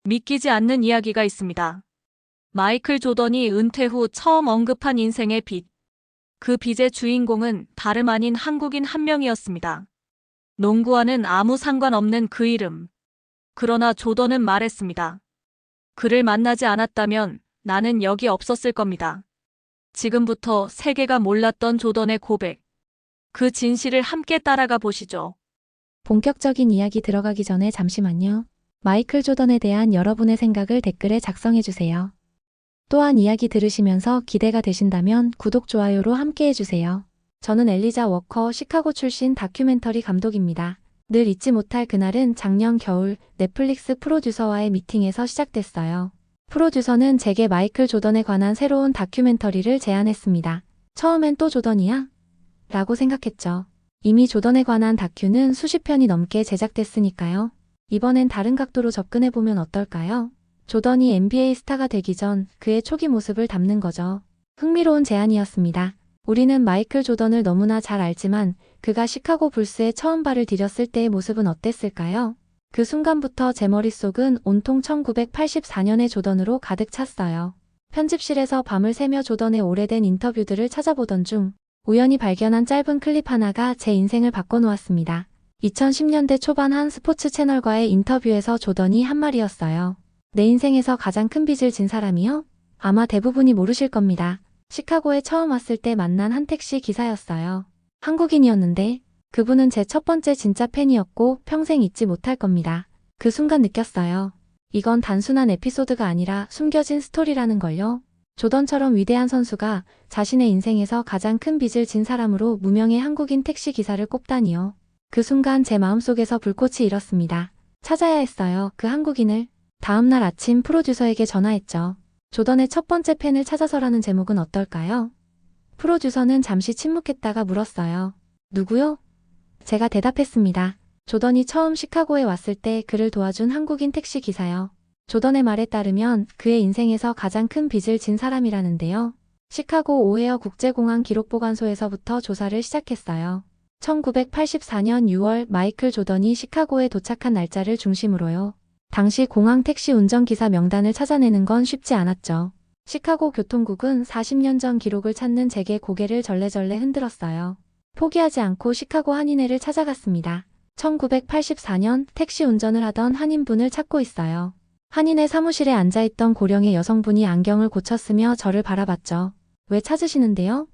믿기지 않는 이야기가 있습니다. 마이클 조던이 은퇴 후 처음 언급한 인생의 빚. 그 빚의 주인공은 다름 아닌 한국인 한 명이었습니다. 농구와는 아무 상관없는 그 이름. 그러나 조던은 말했습니다. 그를 만나지 않았다면 나는 여기 없었을 겁니다. 지금부터 세계가 몰랐던 조던의 고백. 그 진실을 함께 따라가 보시죠. 본격적인 이야기 들어가기 전에 잠시만요. 마이클 조던에 대한 여러분의 생각을 댓글에 작성해주세요. 또한 이야기 들으시면서 기대가 되신다면 구독, 좋아요로 함께 해주세요. 저는 엘리자 워커, 시카고 출신 다큐멘터리 감독입니다. 늘 잊지 못할 그날은 작년 겨울 넷플릭스 프로듀서와의 미팅에서 시작됐어요. 프로듀서는 제게 마이클 조던에 관한 새로운 다큐멘터리를 제안했습니다. 처음엔 또 조던이야? 라고 생각했죠. 이미 조던에 관한 다큐는 수십 편이 넘게 제작됐으니까요. 이번엔 다른 각도로 접근해보면 어떨까요? 조던이 NBA 스타가 되기 전 그의 초기 모습을 담는 거죠. 흥미로운 제안이었습니다. 우리는 마이클 조던을 너무나 잘 알지만 그가 시카고 불스에 처음 발을 디뎠을 때의 모습은 어땠을까요? 그 순간부터 제 머릿속은 온통 1984년의 조던으로 가득 찼어요. 편집실에서 밤을 새며 조던의 오래된 인터뷰들을 찾아보던 중 우연히 발견한 짧은 클립 하나가 제 인생을 바꿔놓았습니다. 2010년대 초반 한 스포츠 채널과의 인터뷰에서 조던이 한 말이었어요. 내 인생에서 가장 큰 빚을 진 사람이요? 아마 대부분이 모르실 겁니다. 시카고에 처음 왔을 때 만난 한 택시 기사였어요. 한국인이었는데 그분은 제 첫 번째 진짜 팬이었고 평생 잊지 못할 겁니다. 그 순간 느꼈어요. 이건 단순한 에피소드가 아니라 숨겨진 스토리라는 걸요. 조던처럼 위대한 선수가 자신의 인생에서 가장 큰 빚을 진 사람으로 무명의 한국인 택시 기사를 꼽다니요. 그 순간 제 마음속에서 불꽃이 일었습니다. 찾아야 했어요, 그 한국인을. 다음날 아침 프로듀서에게 전화했죠. 조던의 첫 번째 팬을 찾아서라는 제목은 어떨까요? 프로듀서는 잠시 침묵했다가 물었어요. 누구요? 제가 대답했습니다. 조던이 처음 시카고에 왔을 때 그를 도와준 한국인 택시 기사요. 조던의 말에 따르면 그의 인생에서 가장 큰 빚을 진 사람이라는데요. 시카고 오헤어 국제공항 기록보관소에서부터 조사를 시작했어요. 1984년 6월 마이클 조던이 시카고에 도착한 날짜를 중심으로요. 당시 공항 택시 운전기사 명단을 찾아내는 건 쉽지 않았죠. 시카고 교통국은 40년 전 기록을 찾는 제게 고개를 절레절레 흔들었어요. 포기하지 않고 시카고 한인회를 찾아갔습니다. 1984년 택시 운전을 하던 한인분을 찾고 있어요. 한인회 사무실에 앉아있던 고령의 여성분이 안경을 고쳤으며 저를 바라봤죠. 왜 찾으시는데요?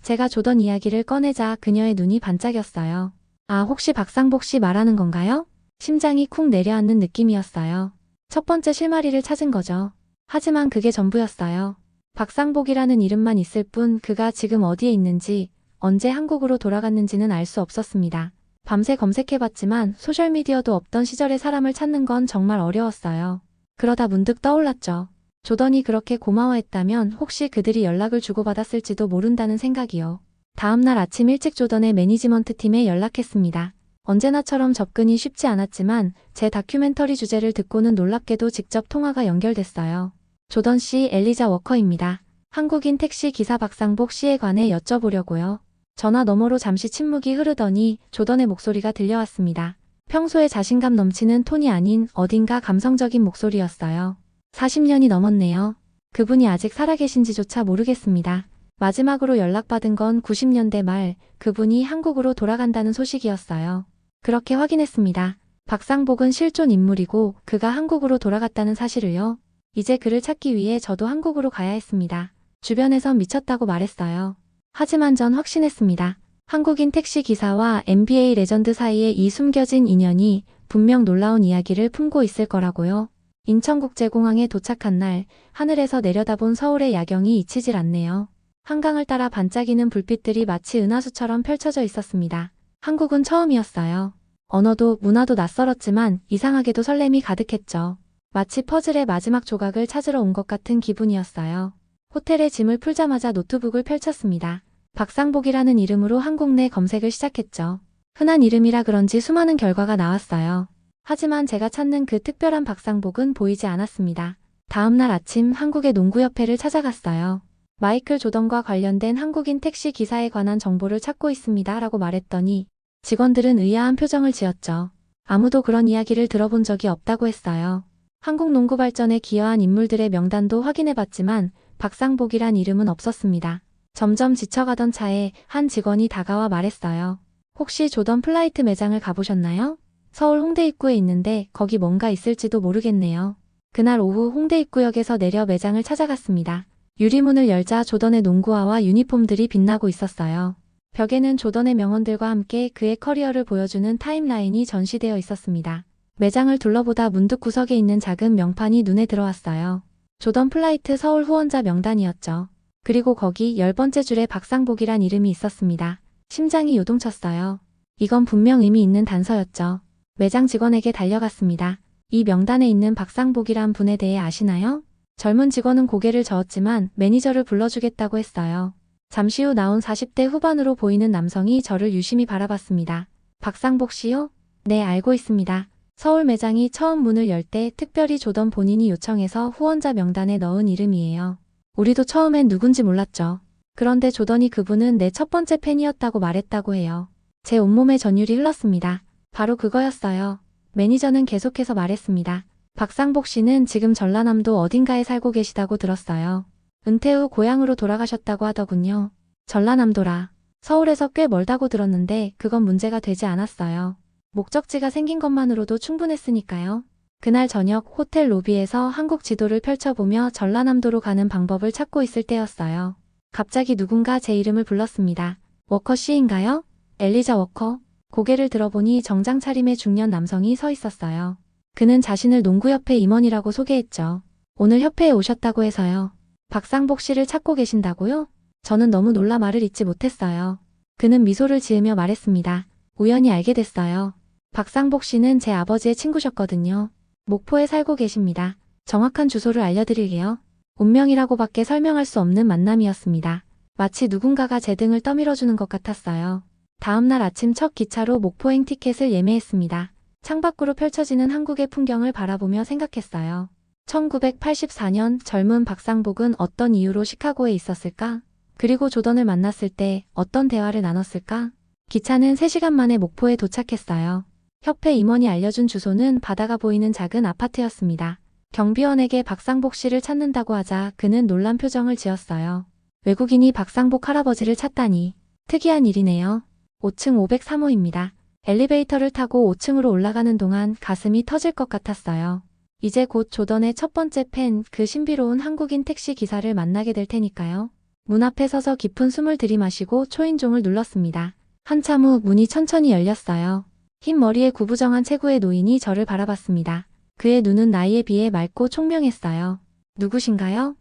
제가 조던 이야기를 꺼내자 그녀의 눈이 반짝였어요. 아, 혹시 박상복 씨 말하는 건가요? 심장이 쿵 내려앉는 느낌이었어요. 첫 번째 실마리를 찾은 거죠. 하지만 그게 전부였어요. 박상복이라는 이름만 있을 뿐 그가 지금 어디에 있는지, 언제 한국으로 돌아갔는지는 알 수 없었습니다. 밤새 검색해봤지만 소셜미디어도 없던 시절의 사람을 찾는 건 정말 어려웠어요. 그러다 문득 떠올랐죠. 조던이 그렇게 고마워했다면 혹시 그들이 연락을 주고받았을지도 모른다는 생각이요. 다음날 아침 일찍 조던의 매니지먼트 팀에 연락했습니다. 언제나처럼 접근이 쉽지 않았지만 제 다큐멘터리 주제를 듣고는 놀랍게도 직접 통화가 연결됐어요. 조던 씨, 엘리자 워커입니다. 한국인 택시 기사 박상복 씨에 관해 여쭤보려고요. 전화 너머로 잠시 침묵이 흐르더니 조던의 목소리가 들려왔습니다. 평소에 자신감 넘치는 톤이 아닌 어딘가 감성적인 목소리였어요. 40년이 넘었네요. 그분이 아직 살아계신지조차 모르겠습니다. 마지막으로 연락받은 건 90년대 말 그분이 한국으로 돌아간다는 소식이었어요. 그렇게 확인했습니다. 박상복은 실존 인물이고 그가 한국으로 돌아갔다는 사실을요. 이제 그를 찾기 위해 저도 한국으로 가야 했습니다. 주변에선 미쳤다고 말했어요. 하지만 전 확신했습니다. 한국인 택시 기사와 NBA 레전드 사이의 이 숨겨진 인연이 분명 놀라운 이야기를 품고 있을 거라고요. 인천국제공항에 도착한 날 하늘에서 내려다본 서울의 야경이 잊히질 않네요. 한강을 따라 반짝이는 불빛들이 마치 은하수처럼 펼쳐져 있었습니다. 한국은 처음이었어요. 언어도 문화도 낯설었지만 이상하게도 설렘이 가득했죠. 마치 퍼즐의 마지막 조각을 찾으러 온 것 같은 기분이었어요. 호텔에 짐을 풀자마자 노트북을 펼쳤습니다. 박상복이라는 이름으로 한국 내 검색을 시작했죠. 흔한 이름이라 그런지 수많은 결과가 나왔어요. 하지만 제가 찾는 그 특별한 박상복은 보이지 않았습니다. 다음날 아침 한국의 농구협회를 찾아갔어요. 마이클 조던과 관련된 한국인 택시 기사에 관한 정보를 찾고 있습니다 라고 말했더니 직원들은 의아한 표정을 지었죠. 아무도 그런 이야기를 들어본 적이 없다고 했어요. 한국 농구 발전에 기여한 인물들의 명단도 확인해봤지만 박상복이란 이름은 없었습니다. 점점 지쳐가던 차에 한 직원이 다가와 말했어요. 혹시 조던 플라이트 매장을 가보셨나요? 서울 홍대 입구에 있는데 거기 뭔가 있을지도 모르겠네요. 그날 오후 홍대 입구역에서 내려 매장을 찾아갔습니다. 유리문을 열자 조던의 농구화와 유니폼들이 빛나고 있었어요. 벽에는 조던의 명언들과 함께 그의 커리어를 보여주는 타임라인이 전시되어 있었습니다. 매장을 둘러보다 문득 구석에 있는 작은 명판이 눈에 들어왔어요. 조던 플라이트 서울 후원자 명단이었죠. 그리고 거기 10번째 줄에 박상복이란 이름이 있었습니다. 심장이 요동쳤어요. 이건 분명 의미 있는 단서였죠. 매장 직원에게 달려갔습니다. 이 명단에 있는 박상복이란 분에 대해 아시나요? 젊은 직원은 고개를 저었지만 매니저를 불러주겠다고 했어요. 잠시 후 나온 40대 후반으로 보이는 남성이 저를 유심히 바라봤습니다. 박상복 씨요? 네, 알고 있습니다. 서울 매장이 처음 문을 열 때 특별히 조던 본인이 요청해서 후원자 명단에 넣은 이름이에요. 우리도 처음엔 누군지 몰랐죠. 그런데 조던이 그분은 내 첫 번째 팬이었다고 말했다고 해요. 제 온몸에 전율이 흘렀습니다. 바로 그거였어요. 매니저는 계속해서 말했습니다. 박상복 씨는 지금 전라남도 어딘가에 살고 계시다고 들었어요. 은퇴 후 고향으로 돌아가셨다고 하더군요. 전라남도라. 서울에서 꽤 멀다고 들었는데 그건 문제가 되지 않았어요. 목적지가 생긴 것만으로도 충분했으니까요. 그날 저녁 호텔 로비에서 한국 지도를 펼쳐보며 전라남도로 가는 방법을 찾고 있을 때였어요. 갑자기 누군가 제 이름을 불렀습니다. 워커 씨인가요? 엘리자 워커. 고개를 들어보니 정장 차림의 중년 남성이 서 있었어요. 그는 자신을 농구협회 임원이라고 소개했죠. 오늘 협회에 오셨다고 해서요. 박상복 씨를 찾고 계신다고요? 저는 너무 놀라 말을 잇지 못했어요. 그는 미소를 지으며 말했습니다. 우연히 알게 됐어요. 박상복 씨는 제 아버지의 친구셨거든요. 목포에 살고 계십니다. 정확한 주소를 알려드릴게요. 운명이라고밖에 설명할 수 없는 만남이었습니다. 마치 누군가가 제 등을 떠밀어주는 것 같았어요. 다음날 아침 첫 기차로 목포행 티켓을 예매했습니다. 창밖으로 펼쳐지는 한국의 풍경을 바라보며 생각했어요. 1984년 젊은 박상복은 어떤 이유로 시카고에 있었을까? 그리고 조던을 만났을 때 어떤 대화를 나눴을까? 기차는 3시간 만에 목포에 도착했어요. 협회 임원이 알려준 주소는 바다가 보이는 작은 아파트였습니다. 경비원에게 박상복 씨를 찾는다고 하자 그는 놀란 표정을 지었어요. 외국인이 박상복 할아버지를 찾다니. 특이한 일이네요. 5층 503호입니다. 엘리베이터를 타고 5층으로 올라가는 동안 가슴이 터질 것 같았어요. 이제 곧 조던의 첫 번째 팬, 그 신비로운 한국인 택시 기사를 만나게 될 테니까요. 문 앞에 서서 깊은 숨을 들이마시고 초인종을 눌렀습니다. 한참 후 문이 천천히 열렸어요. 흰 머리에 구부정한 체구의 노인이 저를 바라봤습니다. 그의 눈은 나이에 비해 맑고 총명했어요. 누구신가요?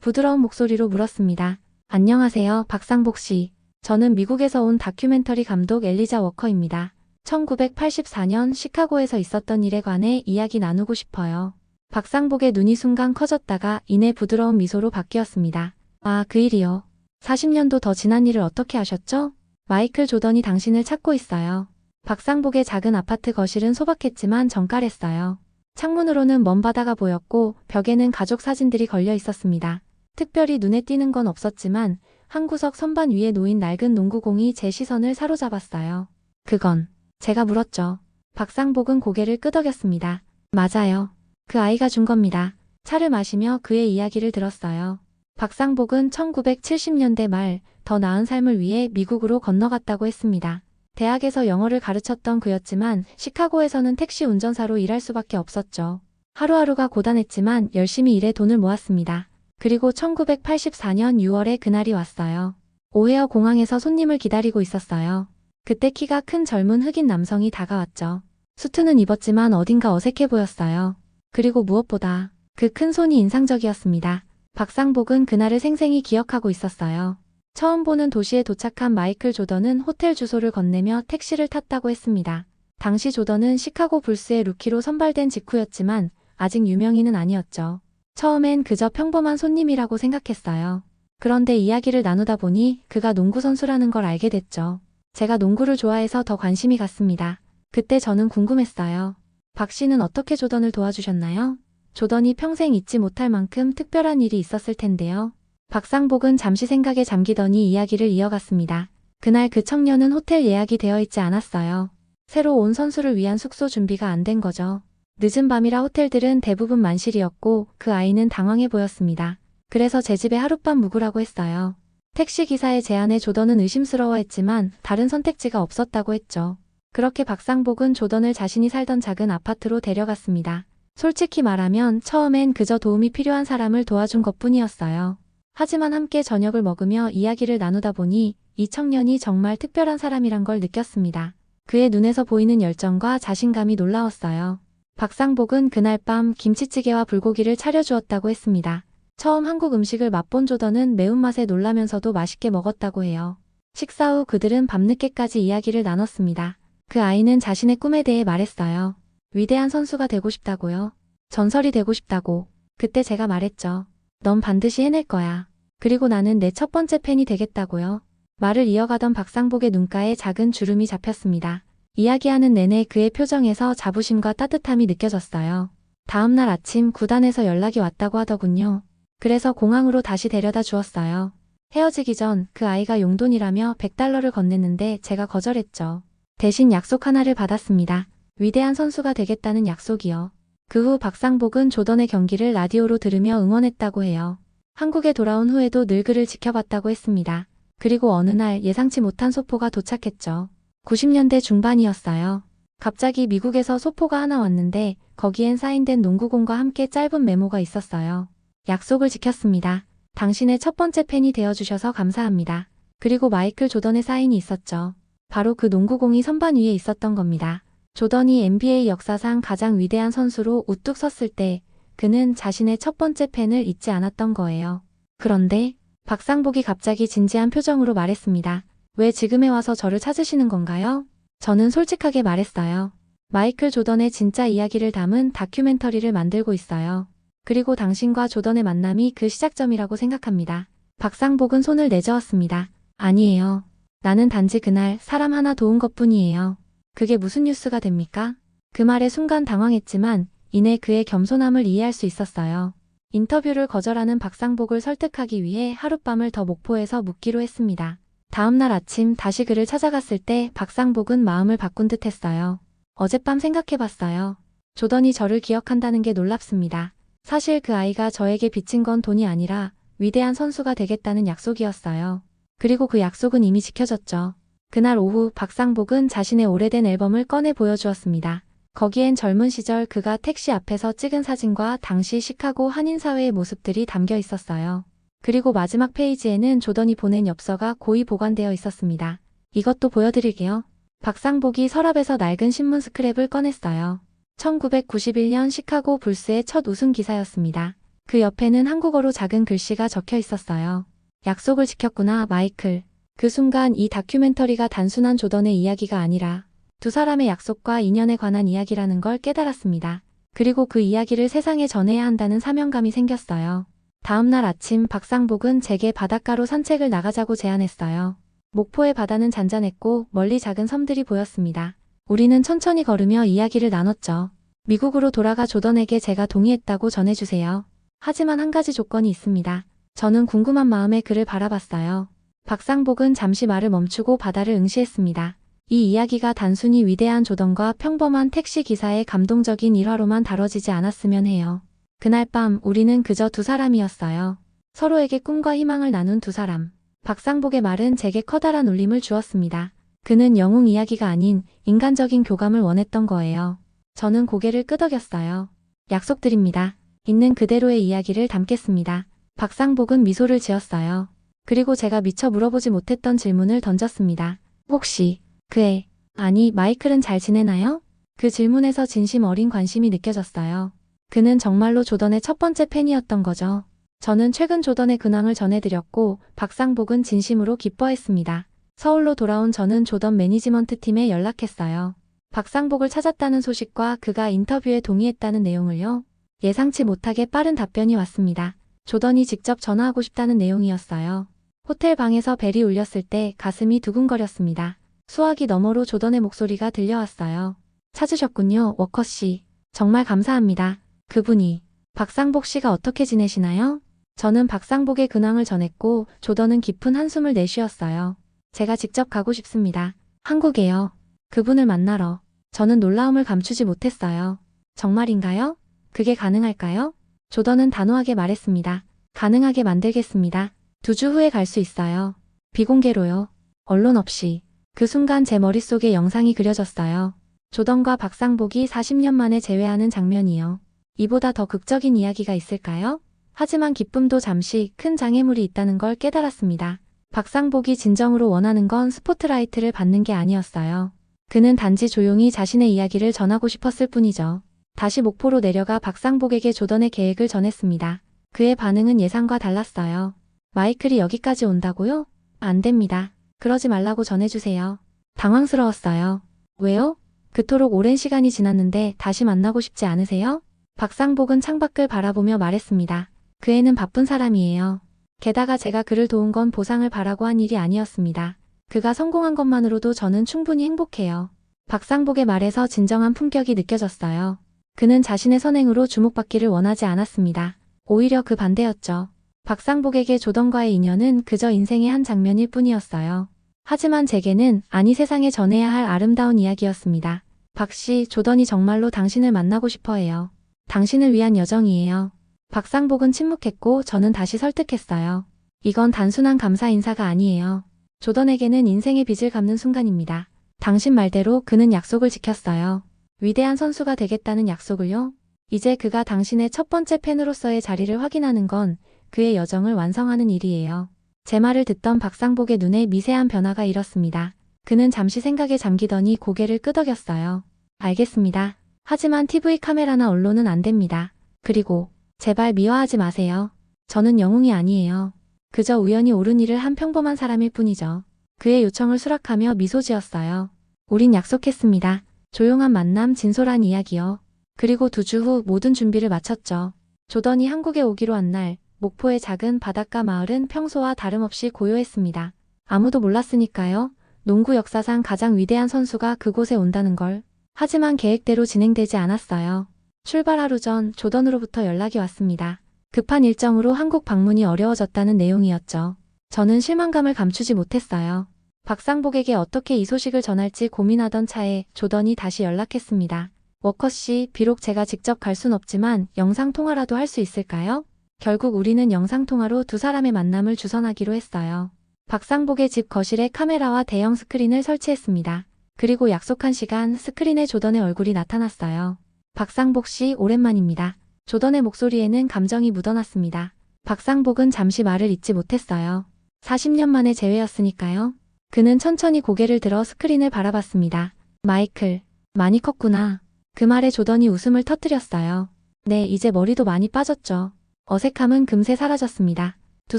부드러운 목소리로 물었습니다. 안녕하세요, 박상복 씨. 저는 미국에서 온 다큐멘터리 감독 엘리자 워커입니다. 1984년 시카고에서 있었던 일에 관해 이야기 나누고 싶어요. 박상복의 눈이 순간 커졌다가 이내 부드러운 미소로 바뀌었습니다. 아, 그 일이요. 40년도 더 지난 일을 어떻게 아셨죠? 마이클 조던이 당신을 찾고 있어요. 박상복의 작은 아파트 거실은 소박했지만 정갈했어요. 창문으로는 먼 바다가 보였고 벽에는 가족 사진들이 걸려 있었습니다. 특별히 눈에 띄는 건 없었지만 한 구석 선반 위에 놓인 낡은 농구공이 제 시선을 사로잡았어요. 그건 제가 물었죠. 박상복은 고개를 끄덕였습니다. 맞아요. 그 아이가 준 겁니다. 차를 마시며 그의 이야기를 들었어요. 박상복은 1970년대 말 더 나은 삶을 위해 미국으로 건너갔다고 했습니다. 대학에서 영어를 가르쳤던 그였지만 시카고에서는 택시 운전사로 일할 수밖에 없었죠. 하루하루가 고단했지만 열심히 일해 돈을 모았습니다. 그리고 1984년 6월에 그날이 왔어요. 오헤어 공항에서 손님을 기다리고 있었어요. 그때 키가 큰 젊은 흑인 남성이 다가왔죠. 수트는 입었지만 어딘가 어색해 보였어요. 그리고 무엇보다 그 큰 손이 인상적이었습니다. 박상복은 그날을 생생히 기억하고 있었어요. 처음 보는 도시에 도착한 마이클 조던은 호텔 주소를 건네며 택시를 탔다고 했습니다. 당시 조던은 시카고 불스의 루키로 선발된 직후였지만 아직 유명인은 아니었죠. 처음엔 그저 평범한 손님이라고 생각했어요. 그런데 이야기를 나누다 보니 그가 농구 선수라는 걸 알게 됐죠. 제가 농구를 좋아해서 더 관심이 갔습니다. 그때 저는 궁금했어요. 박 씨는 어떻게 조던을 도와주셨나요? 조던이 평생 잊지 못할 만큼 특별한 일이 있었을 텐데요. 박상복은 잠시 생각에 잠기더니 이야기를 이어갔습니다. 그날 그 청년은 호텔 예약이 되어 있지 않았어요. 새로 온 선수를 위한 숙소 준비가 안 된 거죠. 늦은 밤이라 호텔들은 대부분 만실이었고 그 아이는 당황해 보였습니다. 그래서 제 집에 하룻밤 묵으라고 했어요. 택시기사의 제안에 조던은 의심스러워했지만 다른 선택지가 없었다고 했죠. 그렇게 박상복은 조던을 자신이 살던 작은 아파트로 데려갔습니다. 솔직히 말하면 처음엔 그저 도움이 필요한 사람을 도와준 것뿐이었어요. 하지만 함께 저녁을 먹으며 이야기를 나누다 보니 이 청년이 정말 특별한 사람이란 걸 느꼈습니다. 그의 눈에서 보이는 열정과 자신감이 놀라웠어요. 박상복은 그날 밤 김치찌개와 불고기를 차려주었다고 했습니다. 처음 한국 음식을 맛본 조던은 매운맛에 놀라면서도 맛있게 먹었다고 해요. 식사 후 그들은 밤늦게까지 이야기를 나눴습니다. 그 아이는 자신의 꿈에 대해 말했어요. 위대한 선수가 되고 싶다고요. 전설이 되고 싶다고. 그때 제가 말했죠. 넌 반드시 해낼 거야. 그리고 나는 내 첫 번째 팬이 되겠다고요. 말을 이어가던 박상복의 눈가에 작은 주름이 잡혔습니다. 이야기하는 내내 그의 표정에서 자부심과 따뜻함이 느껴졌어요. 다음날 아침 구단에서 연락이 왔다고 하더군요. 그래서 공항으로 다시 데려다 주었어요. 헤어지기 전 그 아이가 용돈이라며 $100를 건넸는데 제가 거절했죠. 대신 약속 하나를 받았습니다. 위대한 선수가 되겠다는 약속이요. 그 후 박상복은 조던의 경기를 라디오로 들으며 응원했다고 해요. 한국에 돌아온 후에도 늘 그를 지켜봤다고 했습니다. 그리고 어느 날 예상치 못한 소포가 도착했죠. 90년대 중반이었어요. 갑자기 미국에서 소포가 하나 왔는데 거기엔 사인된 농구공과 함께 짧은 메모가 있었어요. 약속을 지켰습니다. 당신의 첫 번째 팬이 되어주셔서 감사합니다. 그리고 마이클 조던의 사인이 있었죠. 바로 그 농구공이 선반 위에 있었던 겁니다. 조던이 NBA 역사상 가장 위대한 선수로 우뚝 섰을 때 그는 자신의 첫 번째 팬을 잊지 않았던 거예요. 그런데 박상복이 갑자기 진지한 표정으로 말했습니다. 왜 지금에 와서 저를 찾으시는 건가요? 저는 솔직하게 말했어요. 마이클 조던의 진짜 이야기를 담은 다큐멘터리를 만들고 있어요. 그리고 당신과 조던의 만남이 그 시작점이라고 생각합니다. 박상복은 손을 내저었습니다. 아니에요. 나는 단지 그날 사람 하나 도운 것뿐이에요. 그게 무슨 뉴스가 됩니까? 그 말에 순간 당황했지만 이내 그의 겸손함을 이해할 수 있었어요. 인터뷰를 거절하는 박상복을 설득하기 위해 하룻밤을 더 목포에서 묵기로 했습니다. 다음날 아침 다시 그를 찾아갔을 때 박상복은 마음을 바꾼 듯 했어요. 어젯밤 생각해봤어요. 조던이 저를 기억한다는 게 놀랍습니다. 사실 그 아이가 저에게 빚진 건 돈이 아니라 위대한 선수가 되겠다는 약속이었어요. 그리고 그 약속은 이미 지켜졌죠. 그날 오후 박상복은 자신의 오래된 앨범을 꺼내 보여주었습니다. 거기엔 젊은 시절 그가 택시 앞에서 찍은 사진과 당시 시카고 한인사회의 모습들이 담겨 있었어요. 그리고 마지막 페이지에는 조던이 보낸 엽서가 고이 보관되어 있었습니다. 이것도 보여드릴게요. 박상복이 서랍에서 낡은 신문 스크랩을 꺼냈어요. 1991년 시카고 불스의 첫 우승 기사였습니다. 그 옆에는 한국어로 작은 글씨가 적혀 있었어요. 약속을 지켰구나, 마이클. 그 순간 이 다큐멘터리가 단순한 조던의 이야기가 아니라 두 사람의 약속과 인연에 관한 이야기라는 걸 깨달았습니다. 그리고 그 이야기를 세상에 전해야 한다는 사명감이 생겼어요. 다음날 아침 박상복은 제게 바닷가로 산책을 나가자고 제안했어요. 목포의 바다는 잔잔했고 멀리 작은 섬들이 보였습니다. 우리는 천천히 걸으며 이야기를 나눴죠. 미국으로 돌아가 조던에게 제가 동의했다고 전해주세요. 하지만 한 가지 조건이 있습니다. 저는 궁금한 마음에 그를 바라봤어요. 박상복은 잠시 말을 멈추고 바다를 응시했습니다. 이 이야기가 단순히 위대한 조던과 평범한 택시 기사의 감동적인 일화로만 다뤄지지 않았으면 해요. 그날 밤 우리는 그저 두 사람이었어요. 서로에게 꿈과 희망을 나눈 두 사람. 박상복의 말은 제게 커다란 울림을 주었습니다. 그는 영웅 이야기가 아닌 인간적인 교감을 원했던 거예요. 저는 고개를 끄덕였어요. 약속드립니다. 있는 그대로의 이야기를 담겠습니다. 박상복은 미소를 지었어요. 그리고 제가 미처 물어보지 못했던 질문을 던졌습니다. 혹시 그 애, 아니 마이클은 잘 지내나요? 그 질문에서 진심 어린 관심이 느껴졌어요. 그는 정말로 조던의 첫 번째 팬이었던 거죠. 저는 최근 조던의 근황을 전해드렸고 박상복은 진심으로 기뻐했습니다. 서울로 돌아온 저는 조던 매니지먼트 팀에 연락했어요. 박상복을 찾았다는 소식과 그가 인터뷰에 동의했다는 내용을요. 예상치 못하게 빠른 답변이 왔습니다. 조던이 직접 전화하고 싶다는 내용이었어요. 호텔 방에서 벨이 울렸을 때 가슴이 두근거렸습니다. 수화기 너머로 조던의 목소리가 들려왔어요. 찾으셨군요, 워커 씨. 정말 감사합니다. 그분이 박상복 씨가 어떻게 지내시나요? 저는 박상복의 근황을 전했고 조던은 깊은 한숨을 내쉬었어요. 제가 직접 가고 싶습니다. 한국에요. 그분을 만나러. 저는 놀라움을 감추지 못했어요. 정말인가요? 그게 가능할까요? 조던은 단호하게 말했습니다. 가능하게 만들겠습니다. 2주 후에 갈 수 있어요. 비공개로요. 언론 없이. 그 순간 제 머릿속에 영상이 그려졌어요. 조던과 박상복이 40년 만에 재회하는 장면이요. 이보다 더 극적인 이야기가 있을까요? 하지만 기쁨도 잠시 큰 장애물이 있다는 걸 깨달았습니다. 박상복이 진정으로 원하는 건 스포트라이트를 받는 게 아니었어요. 그는 단지 조용히 자신의 이야기를 전하고 싶었을 뿐이죠. 다시 목포로 내려가 박상복에게 조던의 계획을 전했습니다. 그의 반응은 예상과 달랐어요. 마이클이 여기까지 온다고요? 안 됩니다. 그러지 말라고 전해주세요. 당황스러웠어요. 왜요? 그토록 오랜 시간이 지났는데 다시 만나고 싶지 않으세요? 박상복은 창밖을 바라보며 말했습니다. 그 애는 바쁜 사람이에요. 게다가 제가 그를 도운 건 보상을 바라고 한 일이 아니었습니다. 그가 성공한 것만으로도 저는 충분히 행복해요. 박상복의 말에서 진정한 품격이 느껴졌어요. 그는 자신의 선행으로 주목받기를 원하지 않았습니다. 오히려 그 반대였죠. 박상복에게 조던과의 인연은 그저 인생의 한 장면일 뿐이었어요. 하지만 제게는 아니 세상에 전해야 할 아름다운 이야기였습니다. 박씨, 조던이 정말로 당신을 만나고 싶어 해요. 당신을 위한 여정이에요. 박상복은 침묵했고 저는 다시 설득했어요. 이건 단순한 감사 인사가 아니에요. 조던에게는 인생의 빚을 갚는 순간입니다. 당신 말대로 그는 약속을 지켰어요. 위대한 선수가 되겠다는 약속을요? 이제 그가 당신의 첫 번째 팬으로서의 자리를 확인하는 건 그의 여정을 완성하는 일이에요. 제 말을 듣던 박상복의 눈에 미세한 변화가 일었습니다. 그는 잠시 생각에 잠기더니 고개를 끄덕였어요. 알겠습니다. 하지만 TV 카메라나 언론은 안 됩니다. 그리고 제발 미화하지 마세요. 저는 영웅이 아니에요. 그저 우연히 옳은 일을 한 평범한 사람일 뿐이죠. 그의 요청을 수락하며 미소 지었어요. 우린 약속했습니다. 조용한 만남, 진솔한 이야기요. 그리고 2주 후 모든 준비를 마쳤죠. 조던이 한국에 오기로 한 날, 목포의 작은 바닷가 마을은 평소와 다름없이 고요했습니다. 아무도 몰랐으니까요. 농구 역사상 가장 위대한 선수가 그곳에 온다는 걸. 하지만 계획대로 진행되지 않았어요. 출발 하루 전 조던으로부터 연락이 왔습니다. 급한 일정으로 한국 방문이 어려워졌다는 내용이었죠. 저는 실망감을 감추지 못했어요. 박상복에게 어떻게 이 소식을 전할지 고민하던 차에 조던이 다시 연락했습니다. 워커씨, 비록 제가 직접 갈 순 없지만 영상통화라도 할 수 있을까요? 결국 우리는 영상통화로 두 사람의 만남을 주선하기로 했어요. 박상복의 집 거실에 카메라와 대형 스크린을 설치했습니다. 그리고 약속한 시간 스크린에 조던의 얼굴이 나타났어요. 박상복 씨, 오랜만입니다. 조던의 목소리에는 감정이 묻어났습니다. 박상복은 잠시 말을 잇지 못했어요. 40년 만에 재회였으니까요. 그는 천천히 고개를 들어 스크린을 바라봤습니다. 마이클, 많이 컸구나. 그 말에 조던이 웃음을 터뜨렸어요. 네, 이제 머리도 많이 빠졌죠. 어색함은 금세 사라졌습니다. 두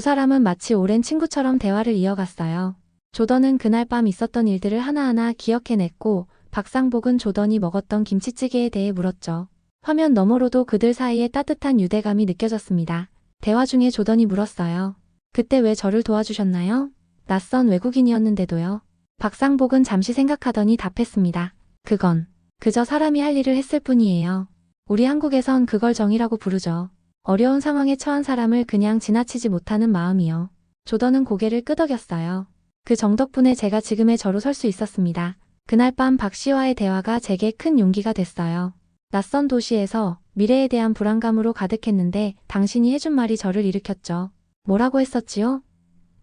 사람은 마치 오랜 친구처럼 대화를 이어갔어요. 조던은 그날 밤 있었던 일들을 하나하나 기억해냈고 박상복은 조던이 먹었던 김치찌개에 대해 물었죠. 화면 너머로도 그들 사이에 따뜻한 유대감이 느껴졌습니다. 대화 중에 조던이 물었어요. 그때 왜 저를 도와주셨나요? 낯선 외국인이었는데도요. 박상복은 잠시 생각하더니 답했습니다. 그건 그저 사람이 할 일을 했을 뿐이에요. 우리 한국에선 그걸 정이라고 부르죠. 어려운 상황에 처한 사람을 그냥 지나치지 못하는 마음이요. 조던은 고개를 끄덕였어요. 그 정 덕분에 제가 지금의 저로 설 수 있었습니다. 그날 밤 박 씨와의 대화가 제게 큰 용기가 됐어요. 낯선 도시에서 미래에 대한 불안감으로 가득했는데 당신이 해준 말이 저를 일으켰죠. 뭐라고 했었지요?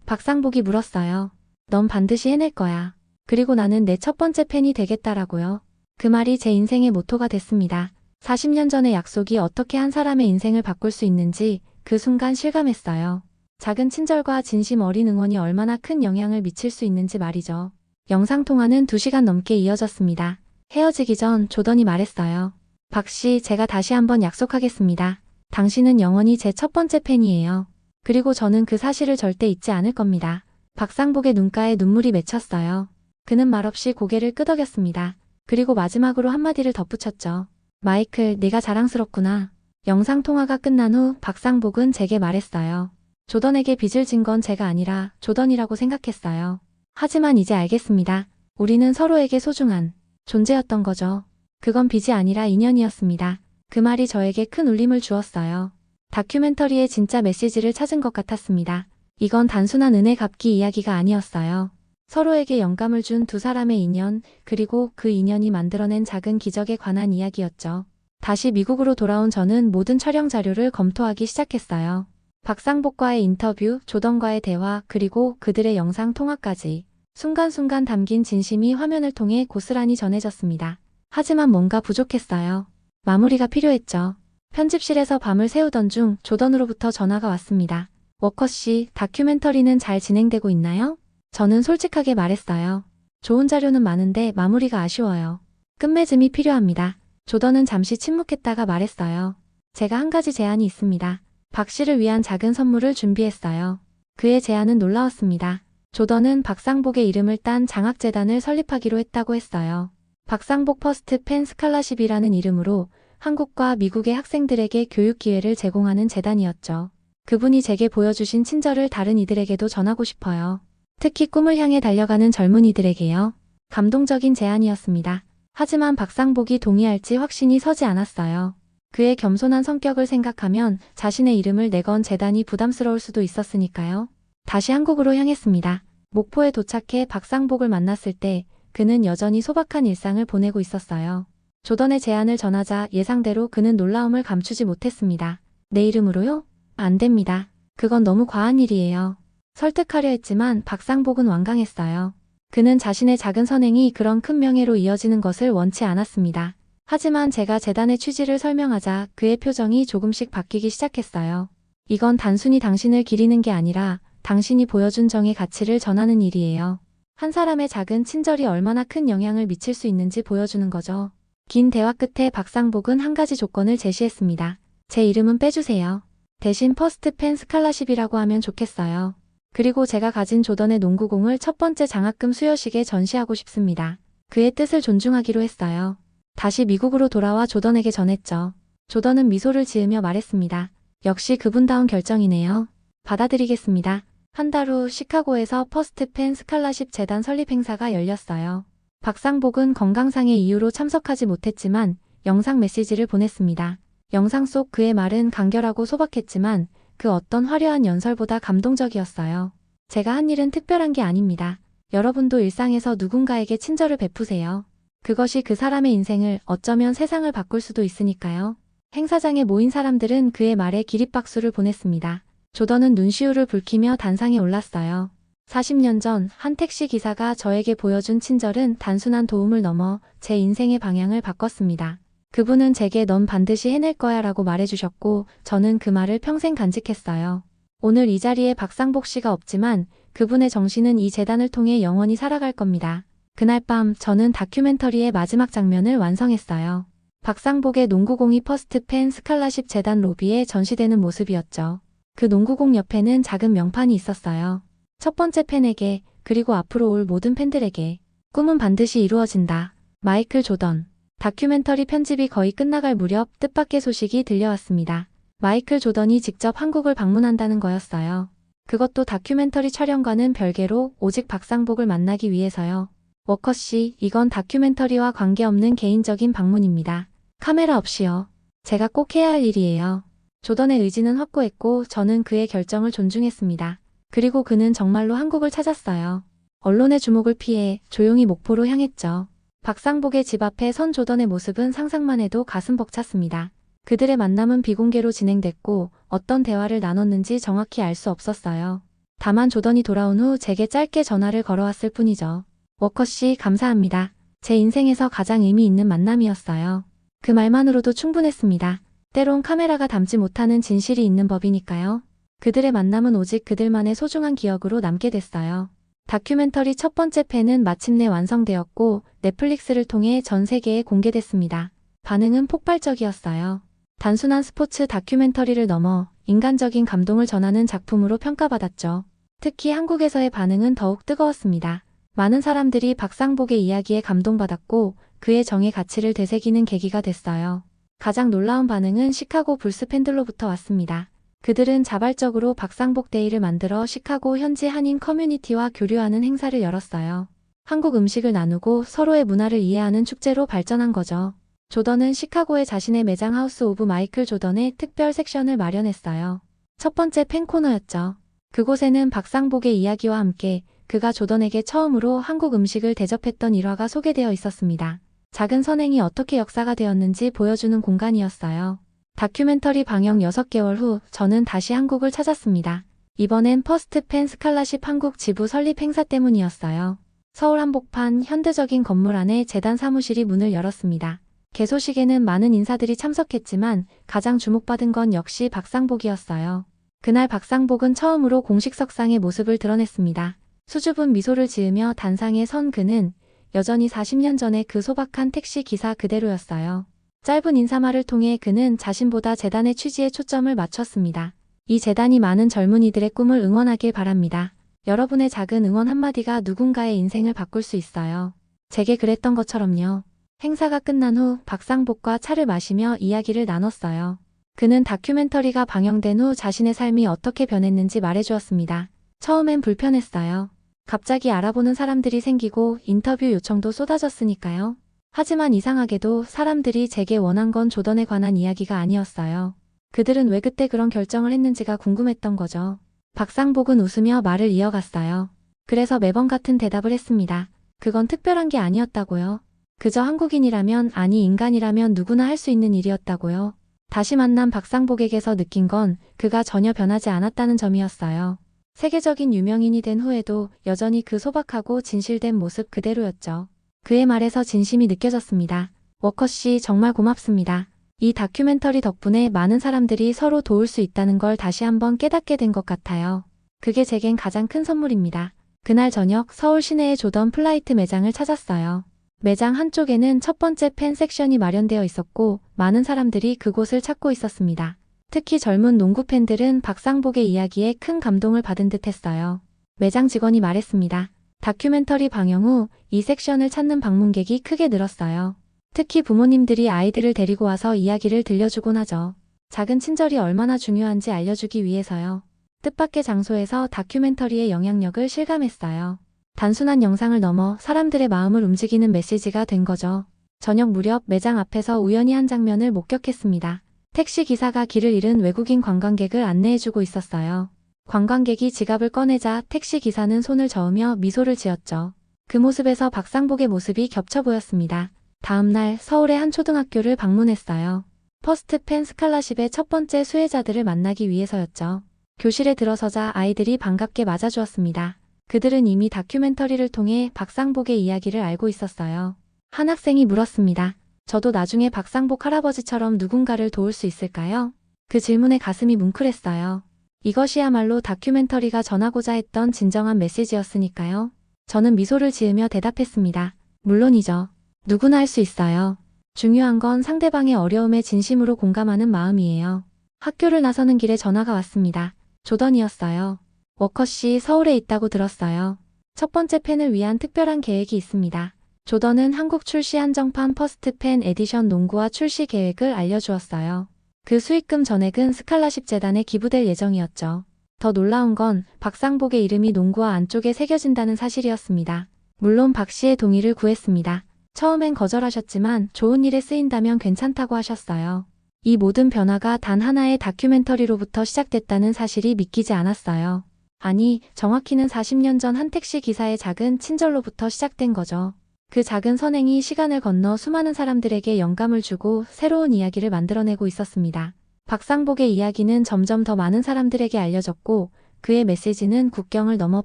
박상복이 물었어요. 넌 반드시 해낼 거야. 그리고 나는 내 첫 번째 팬이 되겠다라고요. 그 말이 제 인생의 모토가 됐습니다. 40년 전의 약속이 어떻게 한 사람의 인생을 바꿀 수 있는지 그 순간 실감했어요. 작은 친절과 진심 어린 응원이 얼마나 큰 영향을 미칠 수 있는지 말이죠. 영상통화는 2시간 넘게 이어졌습니다. 헤어지기 전 조던이 말했어요. 박 씨, 제가 다시 한번 약속하겠습니다. 당신은 영원히 제 첫 번째 팬이에요. 그리고 저는 그 사실을 절대 잊지 않을 겁니다. 박상복의 눈가에 눈물이 맺혔어요. 그는 말없이 고개를 끄덕였습니다. 그리고 마지막으로 한마디를 덧붙였죠. 마이클, 네가 자랑스럽구나. 영상통화가 끝난 후 박상복은 제게 말했어요. 조던에게 빚을 진 건 제가 아니라 조던이라고 생각했어요. 하지만 이제 알겠습니다. 우리는 서로에게 소중한 존재였던 거죠. 그건 빚이 아니라 인연이었습니다. 그 말이 저에게 큰 울림을 주었어요. 다큐멘터리의 진짜 메시지를 찾은 것 같았습니다. 이건 단순한 은혜 갚기 이야기가 아니었어요. 서로에게 영감을 준 두 사람의 인연, 그리고 그 인연이 만들어낸 작은 기적에 관한 이야기였죠. 다시 미국으로 돌아온 저는 모든 촬영 자료를 검토하기 시작했어요. 박상복과의 인터뷰, 조던과의 대화, 그리고 그들의 영상 통화까지 순간순간 담긴 진심이 화면을 통해 고스란히 전해졌습니다. 하지만 뭔가 부족했어요. 마무리가 필요했죠. 편집실에서 밤을 새우던 중 조던으로부터 전화가 왔습니다. 워커 씨, 다큐멘터리는 잘 진행되고 있나요? 저는 솔직하게 말했어요. 좋은 자료는 많은데 마무리가 아쉬워요. 끝맺음이 필요합니다. 조던은 잠시 침묵했다가 말했어요. 제가 한 가지 제안이 있습니다. 박 씨를 위한 작은 선물을 준비했어요. 그의 제안은 놀라웠습니다. 조던은 박상복의 이름을 딴 장학재단을 설립하기로 했다고 했어요. 박상복 퍼스트 팬 스칼라십이라는 이름으로 한국과 미국의 학생들에게 교육 기회를 제공하는 재단이었죠. 그분이 제게 보여주신 친절을 다른 이들에게도 전하고 싶어요. 특히 꿈을 향해 달려가는 젊은이들에게요. 감동적인 제안이었습니다. 하지만 박상복이 동의할지 확신이 서지 않았어요. 그의 겸손한 성격을 생각하면 자신의 이름을 내건 재단이 부담스러울 수도 있었으니까요. 다시 한국으로 향했습니다. 목포에 도착해 박상복을 만났을 때 그는 여전히 소박한 일상을 보내고 있었어요. 조던의 제안을 전하자 예상대로 그는 놀라움을 감추지 못했습니다. 내 이름으로요? 안 됩니다. 그건 너무 과한 일이에요. 설득하려 했지만 박상복은 완강했어요. 그는 자신의 작은 선행이 그런 큰 명예로 이어지는 것을 원치 않았습니다. 하지만 제가 재단의 취지를 설명하자 그의 표정이 조금씩 바뀌기 시작했어요. 이건 단순히 당신을 기리는 게 아니라 당신이 보여준 정의 가치를 전하는 일이에요. 한 사람의 작은 친절이 얼마나 큰 영향을 미칠 수 있는지 보여주는 거죠. 긴 대화 끝에 박상복은 한 가지 조건을 제시했습니다. 제 이름은 빼주세요. 대신 퍼스트 팬 스칼라십이라고 하면 좋겠어요. 그리고 제가 가진 조던의 농구공을 첫 번째 장학금 수여식에 전시하고 싶습니다. 그의 뜻을 존중하기로 했어요. 다시 미국으로 돌아와 조던에게 전했죠. 조던은 미소를 지으며 말했습니다. 역시 그분다운 결정이네요. 받아들이겠습니다. 한 달 후 시카고에서 퍼스트 팬 스칼라십 재단 설립 행사가 열렸어요. 박상복은 건강상의 이유로 참석하지 못했지만 영상 메시지를 보냈습니다. 영상 속 그의 말은 간결하고 소박했지만 그 어떤 화려한 연설보다 감동적이었어요. 제가 한 일은 특별한 게 아닙니다. 여러분도 일상에서 누군가에게 친절을 베푸세요. 그것이 그 사람의 인생을 어쩌면 세상을 바꿀 수도 있으니까요. 행사장에 모인 사람들은 그의 말에 기립박수를 보냈습니다. 조던은 눈시울을 붉히며 단상에 올랐어요. 40년 전 한 택시 기사가 저에게 보여준 친절은 단순한 도움을 넘어 제 인생의 방향을 바꿨습니다. 그분은 제게 넌 반드시 해낼 거야 라고 말해주셨고 저는 그 말을 평생 간직했어요. 오늘 이 자리에 박상복 씨가 없지만 그분의 정신은 이 재단을 통해 영원히 살아갈 겁니다. 그날 밤 저는 다큐멘터리의 마지막 장면을 완성했어요. 박상복의 농구공이 퍼스트 팬 스칼라십 재단 로비에 전시되는 모습이었죠. 그 농구공 옆에는 작은 명판이 있었어요. 첫 번째 팬에게 그리고 앞으로 올 모든 팬들에게 꿈은 반드시 이루어진다. 마이클 조던. 다큐멘터리 편집이 거의 끝나갈 무렵 뜻밖의 소식이 들려왔습니다. 마이클 조던이 직접 한국을 방문한다는 거였어요. 그것도 다큐멘터리 촬영과는 별개로 오직 박상복을 만나기 위해서요. 워커 씨, 이건 다큐멘터리와 관계없는 개인적인 방문입니다. 카메라 없이요. 제가 꼭 해야 할 일이에요. 조던의 의지는 확고했고 저는 그의 결정을 존중했습니다. 그리고 그는 정말로 한국을 찾았어요. 언론의 주목을 피해 조용히 목포로 향했죠. 박상복의 집 앞에 선 조던의 모습은 상상만 해도 가슴 벅찼습니다. 그들의 만남은 비공개로 진행됐고 어떤 대화를 나눴는지 정확히 알 수 없었어요. 다만 조던이 돌아온 후 제게 짧게 전화를 걸어왔을 뿐이죠. 워커 씨, 감사합니다. 제 인생에서 가장 의미 있는 만남이었어요. 그 말만으로도 충분했습니다. 때론 카메라가 담지 못하는 진실이 있는 법이니까요. 그들의 만남은 오직 그들만의 소중한 기억으로 남게 됐어요. 다큐멘터리 첫 번째 팬은 마침내 완성되었고 넷플릭스를 통해 전 세계에 공개됐습니다. 반응은 폭발적이었어요. 단순한 스포츠 다큐멘터리를 넘어 인간적인 감동을 전하는 작품으로 평가받았죠. 특히 한국에서의 반응은 더욱 뜨거웠습니다. 많은 사람들이 박상복의 이야기에 감동받았고 그의 정의 가치를 되새기는 계기가 됐어요. 가장 놀라운 반응은 시카고 불스 팬들로부터 왔습니다. 그들은 자발적으로 박상복 데이를 만들어 시카고 현지 한인 커뮤니티와 교류하는 행사를 열었어요. 한국 음식을 나누고 서로의 문화를 이해하는 축제로 발전한 거죠. 조던은 시카고에 자신의 매장 하우스 오브 마이클 조던의 특별 섹션을 마련했어요. 첫 번째 팬 코너였죠. 그곳에는 박상복의 이야기와 함께 그가 조던에게 처음으로 한국 음식을 대접했던 일화가 소개되어 있었습니다. 작은 선행이 어떻게 역사가 되었는지 보여주는 공간이었어요. 다큐멘터리 방영 6개월 후 저는 다시 한국을 찾았습니다. 이번엔 퍼스트펜 스칼라십 한국 지부 설립 행사 때문이었어요. 서울 한복판 현대적인 건물 안에 재단 사무실이 문을 열었습니다. 개소식에는 많은 인사들이 참석했지만 가장 주목받은 건 역시 박상복이었어요. 그날 박상복은 처음으로 공식 석상의 모습을 드러냈습니다. 수줍은 미소를 지으며 단상에 선 그는 여전히 40년 전의 그 소박한 택시 기사 그대로였어요. 짧은 인사말을 통해 그는 자신보다 재단의 취지에 초점을 맞췄습니다. 이 재단이 많은 젊은이들의 꿈을 응원하길 바랍니다. 여러분의 작은 응원 한마디가 누군가의 인생을 바꿀 수 있어요. 제게 그랬던 것처럼요. 행사가 끝난 후 박상복과 차를 마시며 이야기를 나눴어요. 그는 다큐멘터리가 방영된 후 자신의 삶이 어떻게 변했는지 말해주었습니다. 처음엔 불편했어요. 갑자기 알아보는 사람들이 생기고 인터뷰 요청도 쏟아졌으니까요. 하지만 이상하게도 사람들이 제게 원한 건 조던에 관한 이야기가 아니었어요. 그들은 왜 그때 그런 결정을 했는지가 궁금했던 거죠. 박상복은 웃으며 말을 이어갔어요. 그래서 매번 같은 대답을 했습니다. 그건 특별한 게 아니었다고요. 그저 한국인이라면, 아니 인간이라면 누구나 할 수 있는 일이었다고요. 다시 만난 박상복에게서 느낀 건 그가 전혀 변하지 않았다는 점이었어요. 세계적인 유명인이 된 후에도 여전히 그 소박하고 진실된 모습 그대로였죠. 그의 말에서 진심이 느껴졌습니다. 워커씨 정말 고맙습니다. 이 다큐멘터리 덕분에 많은 사람들이 서로 도울 수 있다는 걸 다시 한번 깨닫게 된 것 같아요. 그게 제겐 가장 큰 선물입니다. 그날 저녁 서울 시내의 조던 플라이트 매장을 찾았어요. 매장 한쪽에는 첫 번째 팬 섹션이 마련되어 있었고 많은 사람들이 그곳을 찾고 있었습니다. 특히 젊은 농구 팬들은 박상복의 이야기에 큰 감동을 받은 듯 했어요. 매장 직원이 말했습니다. 다큐멘터리 방영 후 이 섹션을 찾는 방문객이 크게 늘었어요. 특히 부모님들이 아이들을 데리고 와서 이야기를 들려주곤 하죠. 작은 친절이 얼마나 중요한지 알려주기 위해서요. 뜻밖의 장소에서 다큐멘터리의 영향력을 실감했어요. 단순한 영상을 넘어 사람들의 마음을 움직이는 메시지가 된 거죠. 저녁 무렵 매장 앞에서 우연히 한 장면을 목격했습니다. 택시 기사가 길을 잃은 외국인 관광객을 안내해주고 있었어요. 관광객이 지갑을 꺼내자 택시 기사는 손을 저으며 미소를 지었죠. 그 모습에서 박상복의 모습이 겹쳐 보였습니다. 다음 날 서울의 한 초등학교를 방문했어요. 퍼스트펜 스칼라십의 첫 번째 수혜자들을 만나기 위해서였죠. 교실에 들어서자 아이들이 반갑게 맞아주었습니다. 그들은 이미 다큐멘터리를 통해 박상복의 이야기를 알고 있었어요. 한 학생이 물었습니다. 저도 나중에 박상복 할아버지처럼 누군가를 도울 수 있을까요? 그 질문에 가슴이 뭉클했어요. 이것이야말로 다큐멘터리가 전하고자 했던 진정한 메시지였으니까요. 저는 미소를 지으며 대답했습니다. 물론이죠. 누구나 할 수 있어요. 중요한 건 상대방의 어려움에 진심으로 공감하는 마음이에요. 학교를 나서는 길에 전화가 왔습니다. 조던이었어요. 워커씨 서울에 있다고 들었어요. 첫 번째 팬을 위한 특별한 계획이 있습니다. 조던은 한국 출시 한정판 퍼스트펜 에디션 농구화 출시 계획을 알려주었어요. 그 수익금 전액은 스칼라십 재단에 기부될 예정이었죠. 더 놀라운 건 박상복의 이름이 농구화 안쪽에 새겨진다는 사실이었습니다. 물론 박 씨의 동의를 구했습니다. 처음엔 거절하셨지만 좋은 일에 쓰인다면 괜찮다고 하셨어요. 이 모든 변화가 단 하나의 다큐멘터리로부터 시작됐다는 사실이 믿기지 않았어요. 아니, 정확히는 40년 전 한 택시 기사의 작은 친절로부터 시작된 거죠. 그 작은 선행이 시간을 건너 수많은 사람들에게 영감을 주고 새로운 이야기를 만들어내고 있었습니다. 박상복의 이야기는 점점 더 많은 사람들에게 알려졌고 그의 메시지는 국경을 넘어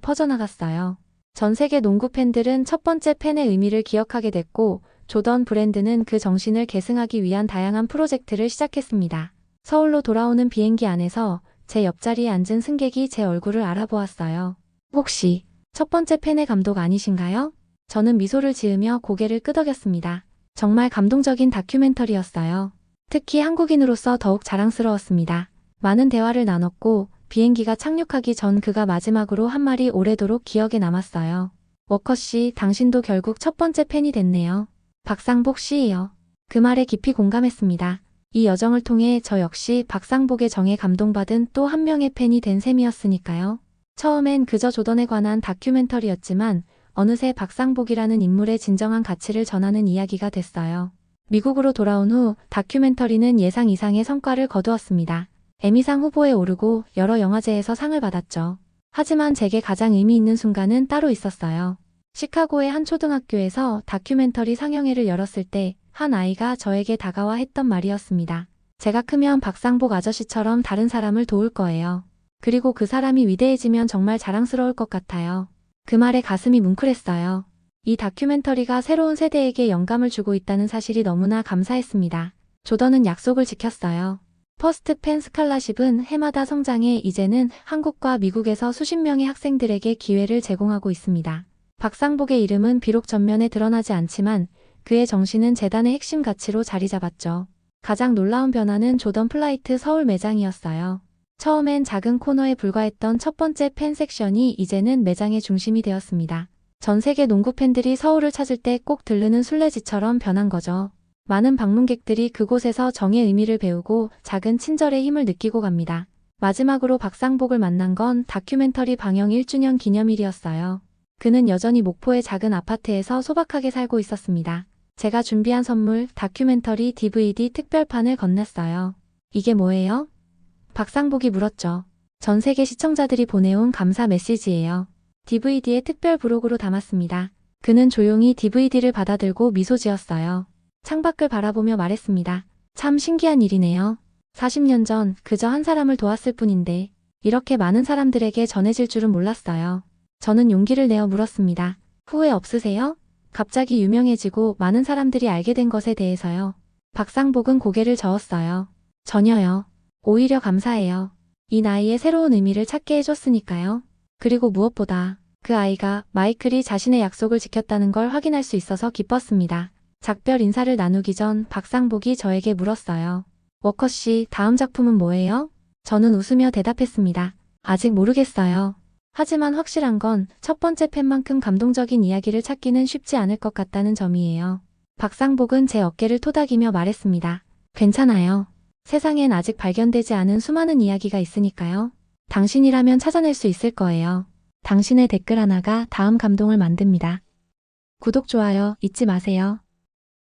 퍼져나갔어요. 전 세계 농구 팬들은 첫 번째 팬의 의미를 기억하게 됐고 조던 브랜드는 그 정신을 계승하기 위한 다양한 프로젝트를 시작했습니다. 서울로 돌아오는 비행기 안에서 제 옆자리에 앉은 승객이 제 얼굴을 알아보았어요. 혹시 첫 번째 팬의 감독 아니신가요? 저는 미소를 지으며 고개를 끄덕였습니다. 정말 감동적인 다큐멘터리였어요. 특히 한국인으로서 더욱 자랑스러웠습니다. 많은 대화를 나눴고 비행기가 착륙하기 전 그가 마지막으로 한 말이 오래도록 기억에 남았어요. 워커씨, 당신도 결국 첫 번째 팬이 됐네요. 박상복 씨예요. 그 말에 깊이 공감했습니다. 이 여정을 통해 저 역시 박상복의 정에 감동받은 또 한 명의 팬이 된 셈이었으니까요. 처음엔 그저 조던에 관한 다큐멘터리였지만 어느새 박상복이라는 인물의 진정한 가치를 전하는 이야기가 됐어요. 미국으로 돌아온 후 다큐멘터리는 예상 이상의 성과를 거두었습니다. 에미상 후보에 오르고 여러 영화제에서 상을 받았죠. 하지만 제게 가장 의미 있는 순간은 따로 있었어요. 시카고의 한 초등학교에서 다큐멘터리 상영회를 열었을 때 한 아이가 저에게 다가와 했던 말이었습니다. 제가 크면 박상복 아저씨처럼 다른 사람을 도울 거예요. 그리고 그 사람이 위대해지면 정말 자랑스러울 것 같아요. 그 말에 가슴이 뭉클했어요. 이 다큐멘터리가 새로운 세대에게 영감을 주고 있다는 사실이 너무나 감사했습니다. 조던은 약속을 지켰어요. 퍼스트 펜 스칼라십은 해마다 성장해 이제는 한국과 미국에서 수십 명의 학생들에게 기회를 제공하고 있습니다. 박상복의 이름은 비록 전면에 드러나지 않지만 그의 정신은 재단의 핵심 가치로 자리 잡았죠. 가장 놀라운 변화는 조던 플라이트 서울 매장이었어요. 처음엔 작은 코너에 불과했던 첫 번째 팬 섹션이 이제는 매장의 중심이 되었습니다. 전 세계 농구 팬들이 서울을 찾을 때 꼭 들르는 순례지처럼 변한 거죠. 많은 방문객들이 그곳에서 정의 의미를 배우고 작은 친절의 힘을 느끼고 갑니다. 마지막으로 박상복을 만난 건 다큐멘터리 방영 1주년 기념일이었어요. 그는 여전히 목포의 작은 아파트에서 소박하게 살고 있었습니다. 제가 준비한 선물 다큐멘터리 DVD 특별판을 건넸어요. 이게 뭐예요? 박상복이 물었죠. 전 세계 시청자들이 보내온 감사 메시지예요. DVD에 특별 부록으로 담았습니다. 그는 조용히 DVD를 받아들고 미소 지었어요. 창밖을 바라보며 말했습니다. 참 신기한 일이네요. 40년 전 그저 한 사람을 도왔을 뿐인데 이렇게 많은 사람들에게 전해질 줄은 몰랐어요. 저는 용기를 내어 물었습니다. 후회 없으세요? 갑자기 유명해지고 많은 사람들이 알게 된 것에 대해서요. 박상복은 고개를 저었어요. 전혀요. 오히려 감사해요. 이 나이에 새로운 의미를 찾게 해줬으니까요. 그리고 무엇보다 그 아이가 마이클이 자신의 약속을 지켰다는 걸 확인할 수 있어서 기뻤습니다. 작별 인사를 나누기 전 박상복이 저에게 물었어요. 워커 씨, 다음 작품은 뭐예요? 저는 웃으며 대답했습니다. 아직 모르겠어요. 하지만 확실한 건 첫 번째 팬만큼 감동적인 이야기를 찾기는 쉽지 않을 것 같다는 점이에요. 박상복은 제 어깨를 토닥이며 말했습니다. 괜찮아요. 세상엔 아직 발견되지 않은 수많은 이야기가 있으니까요. 당신이라면 찾아낼 수 있을 거예요. 당신의 댓글 하나가 다음 감동을 만듭니다. 구독, 좋아요 잊지 마세요.